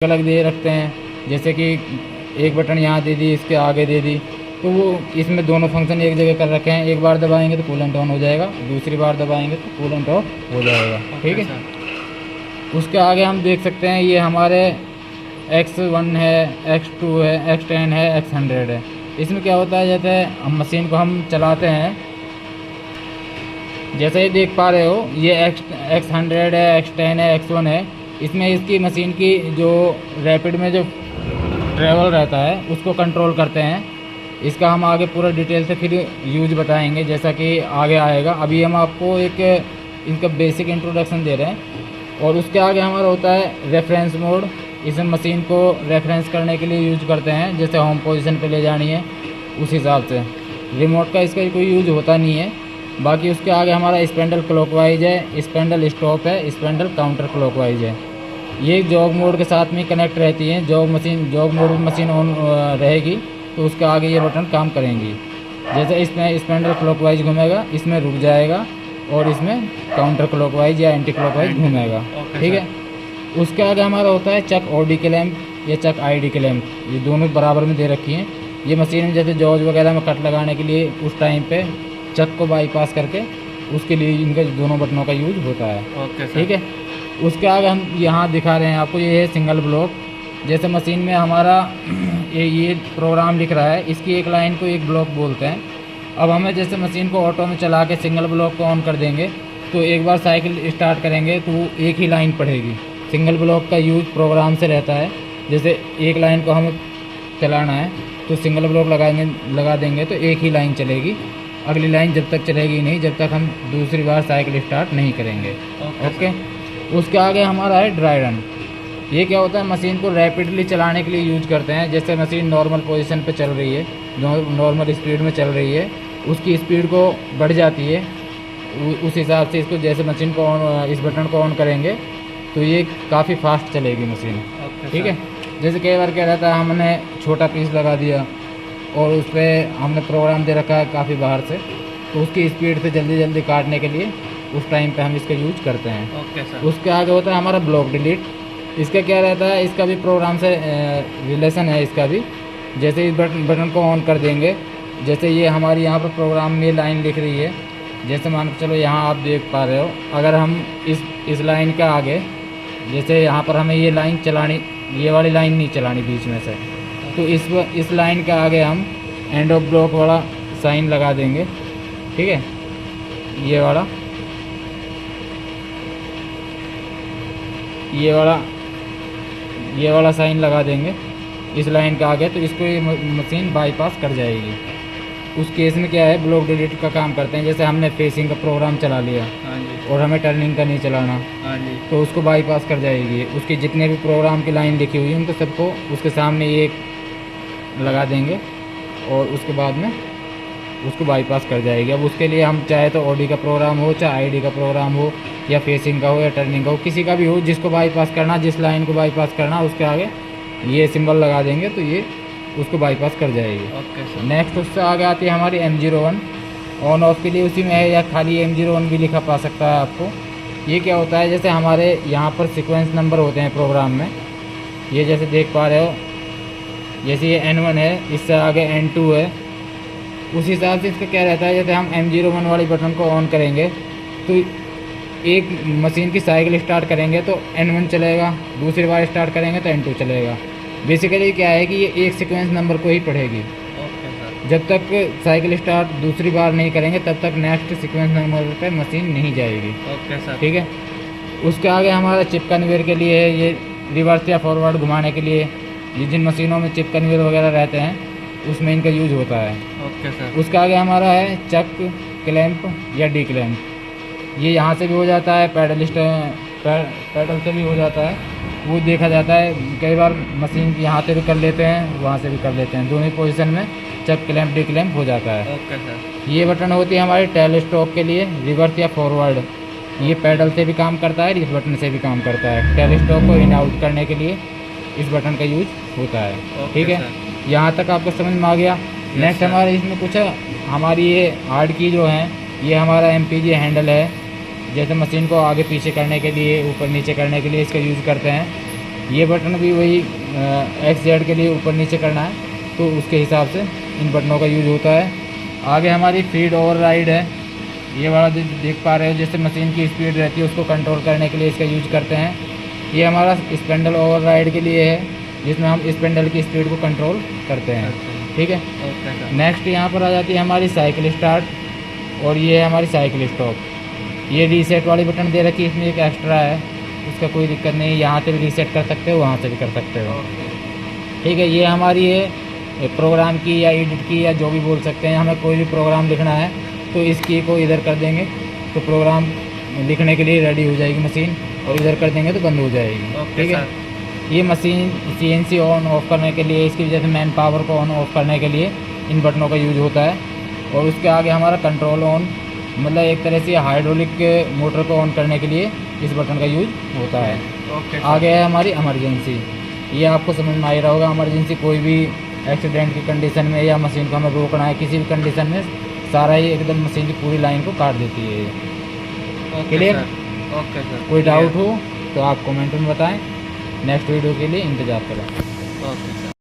अलग दे रखते हैं, जैसे कि एक बटन यहाँ दे दी, इसके आगे दे दी, तो वो इसमें दोनों फंक्शन एक जगह कर रखे हैं। एक बार दबाएंगे तो कूलेंट ऑन हो जाएगा, दूसरी बार दबाएंगे तो कूलेंट ऑफ हो जाएगा। ठीक है, उसके आगे हम देख सकते हैं ये हमारे X1 है, X2 है, X10 है, X100 है। इसमें क्या होता है, जैसे हम मशीन को हम चलाते हैं, जैसे ही देख पा रहे हो ये X100 है, X10 है, X1 है। इसमें इसकी मशीन की जो रैपिड में जो ट्रेवल रहता है उसको कंट्रोल करते हैं। इसका हम आगे पूरा डिटेल से फिर यूज बताएंगे, जैसा कि आगे आएगा। अभी हम आपको एक इनका बेसिक इंट्रोडक्शन दे रहे हैं। और उसके आगे हमारा होता है रेफरेंस मोड। इस मशीन को रेफरेंस करने के लिए यूज करते हैं, जैसे होम पोजीशन पे ले जानी है उस हिसाब से। रिमोट का इसका कोई यूज होता नहीं है। बाकी उसके आगे हमारा स्पेंडल क्लॉकवाइज है, स्पेंडल स्टॉप है, स्पेंडल काउंटर क्लॉकवाइज है। ये जॉग मोड के साथ में कनेक्ट रहती हैं। जॉग मोड में मशीन ऑन रहेगी तो उसके आगे ये बटन काम करेंगी। जैसे इसमें स्पेंडल क्लॉकवाइज घूमेगा, इसमें रुक जाएगा, और इसमें काउंटर क्लॉकवाइज या एंटी क्लॉकवाइज घूमेगा। ठीक है, उसके आगे हमारा होता है चक ओडी क्लैंप या चक आईडी क्लैंप। ये दोनों बराबर में दे रखी हैं। ये मशीन में जैसे जॉज वगैरह में कट लगाने के लिए उस टाइम पे चक को बाईपास करके उसके लिए इनके दोनों बटनों का यूज होता है। ठीक है, उसके आगे हम यहाँ दिखा रहे हैं आपको, ये है सिंगल ब्लॉक। जैसे मशीन में हमारा ये प्रोग्राम लिख रहा है, इसकी एक लाइन को एक ब्लॉक बोलते हैं। अब हमें जैसे मशीन को ऑटो में चला के सिंगल ब्लॉक को ऑन कर देंगे तो एक बार साइकिल स्टार्ट करेंगे तो वो एक ही लाइन पढ़ेगी। सिंगल ब्लॉक का यूज प्रोग्राम से रहता है। जैसे एक लाइन को हमें चलाना है तो सिंगल ब्लॉक लगा देंगे तो एक ही लाइन चलेगी। अगली लाइन जब तक चलेगी नहीं, जब तक हम दूसरी बार साइकिल स्टार्ट नहीं करेंगे। ओके, उसके आगे हमारा है ड्राई रन। ये क्या होता है, मशीन को रैपिडली चलाने के लिए यूज करते हैं। जैसे मशीन नॉर्मल पोजीशन पे चल रही है, नॉर्मल स्पीड में चल रही है, उसकी स्पीड को बढ़ जाती है। उस हिसाब से इसको जैसे मशीन को इस बटन को ऑन करेंगे तो ये काफ़ी फास्ट चलेगी मशीन। ठीक है, जैसे कई बार क्या रहता है, हमने छोटा पीस लगा दिया और उस पर हमने प्रोग्राम दे रखा है काफ़ी बाहर से, तो उसकी स्पीड से जल्दी जल्दी काटने के लिए उस टाइम पे हम इसका यूज करते हैं। उसके आगे होता है हमारा ब्लॉक डिलीट। इसका क्या रहता है, इसका भी प्रोग्राम से रिलेशन है इसका भी। जैसे इस बटन को ऑन कर देंगे, जैसे ये हमारी यहाँ पर प्रोग्राम में लाइन लिख रही है, जैसे मान के चलो यहाँ आप देख पा रहे हो, अगर हम इस लाइन के आगे, जैसे यहाँ पर हमें ये लाइन चलानी, ये वाली लाइन नहीं चलानी बीच में से, तो इस लाइन के आगे हम एंड ऑफ ब्लॉक वाला साइन लगा देंगे। ठीक है, ये वाला साइन लगा देंगे इस लाइन के आगे, तो इसको ये मशीन बाईपास कर जाएगी। उस केस में क्या है, ब्लॉक डिलीट का काम करते हैं। जैसे हमने फेसिंग का प्रोग्राम चला लिया और हमें टर्निंग का नहीं चलाना, तो उसको बाईपास कर जाएगी। उसके जितने भी प्रोग्राम की लाइन लिखी हुई है उनको सबको उसके सामने एक लगा देंगे और उसके बाद में उसको बाईपास कर जाएगी। अब उसके लिए हम चाहे तो ओडी का प्रोग्राम हो, चाहे आईडी का प्रोग्राम हो, या फेसिंग का हो, या टर्निंग का हो, किसी का भी हो, जिसको बाईपास करना, जिस लाइन को बाईपास करना, उसके आगे ये सिंबल लगा देंगे तो ये उसको बाईपास कर जाएगी। नेक्स्ट उससे आगे आती है हमारी M01। ऑन ऑफ के लिए उसी में है, या खाली M01 भी लिखा पा सकता है आपको। ये क्या होता है, जैसे हमारे यहाँ पर सीक्वेंस नंबर होते हैं प्रोग्राम में, ये जैसे देख पा रहे हो, जैसे ये N1 है, इससे आगे N2 है, उस हिसाब से इसका क्या रहता है। जैसे हम M01 वाली बटन को ऑन करेंगे तो एक मशीन की साइकिल स्टार्ट करेंगे तो N1 चलेगा, दूसरी बार स्टार्ट करेंगे तो N2 चलेगा। बेसिकली क्या है कि ये एक सीक्वेंस नंबर को ही पढ़ेगी। जब तक साइकिल स्टार्ट दूसरी बार नहीं करेंगे तब तक नेक्स्ट सीक्वेंस नंबर पे मशीन नहीं जाएगी। ठीक है, उसके आगे हमारा चिप कन्वेयर के लिए है, ये रिवर्स या फॉरवर्ड घुमाने के लिए। ये जिन मशीनों में चिप कन्वेयर वगैरह रहते हैं उसमें इनका यूज होता है। उसके आगे हमारा है चक क्लैंप या डी क्लैंप। ये यहाँ से भी हो जाता है, पैडल से भी हो जाता है, वो देखा जाता है। कई बार मशीन यहाँ से भी कर लेते हैं, वहाँ से भी कर लेते हैं, दोनों पोजीशन में चक क्लैंप डी क्लैंप हो जाता है। ये बटन होती है हमारी टेल स्टॉप के लिए, रिवर्स या फॉरवर्ड। ये पैडल से भी काम करता है, इस बटन से भी काम करता है। टेल स्टॉप को इन आउट करने के लिए इस बटन का यूज होता है। ठीक है, यहाँ तक आपको समझ में आ गया। नेक्स्ट हमारे इसमें कुछ हमारी ये हार्ड की जो है, ये हमारा MPG हैंडल है। जैसे मशीन को आगे पीछे करने के लिए, ऊपर नीचे करने के लिए इसका यूज़ करते हैं। ये बटन भी वही एक्स जेड के लिए ऊपर नीचे करना है, तो उसके हिसाब से इन बटनों का यूज होता है। आगे हमारी फीड ओवरराइड है, ये वाला देख पा रहे हो, जैसे मशीन की स्पीड रहती है उसको कंट्रोल करने के लिए इसका यूज करते हैं। ये हमारा स्पेंडल ओवरराइड के लिए है, जिसमें हम स्पेंडल की स्पीड को कंट्रोल करते हैं। ठीक है। नेक्स्ट यहाँ पर आ जाती है हमारी साइकिल स्टार्ट, और ये है हमारी साइकिल स्टॉप। ये रीसेट वाली बटन दे रखी है, इसमें एक एक्स्ट्रा है, उसका कोई दिक्कत नहीं, यहाँ से भी रीसेट कर सकते हो, वहाँ से भी कर सकते हो। ठीक है। ये हमारी है प्रोग्राम की या एडिट की या जो भी बोल सकते हैं, हमें कोई भी प्रोग्राम लिखना है तो इस की को इधर कर देंगे तो प्रोग्राम लिखने के लिए रेडी हो जाएगी मशीन, और इधर कर देंगे तो बंद हो जाएगी। ठीक है। ये मशीन CNC ऑन ऑफ करने के लिए, इसकी वजह से मैन पावर को ऑन ऑफ करने के लिए इन बटनों का यूज होता है। और उसके आगे हमारा कंट्रोल ऑन, मतलब एक तरह से हाइड्रोलिक मोटर को ऑन करने के लिए इस बटन का यूज होता है। आगे है हमारी इमरजेंसी, ये आपको समझ में आ ही रहा होगा। इमरजेंसी कोई भी एक्सीडेंट की कंडीशन में या मशीन को हमें रोकना है किसी भी कंडीशन में, सारा ही एकदम मशीन की पूरी लाइन को काट देती है। क्लियर? Okay sir. कोई डाउट हो तो आप कमेंट में बताएं, नेक्स्ट वीडियो के लिए इंतज़ार करें। Okay sir.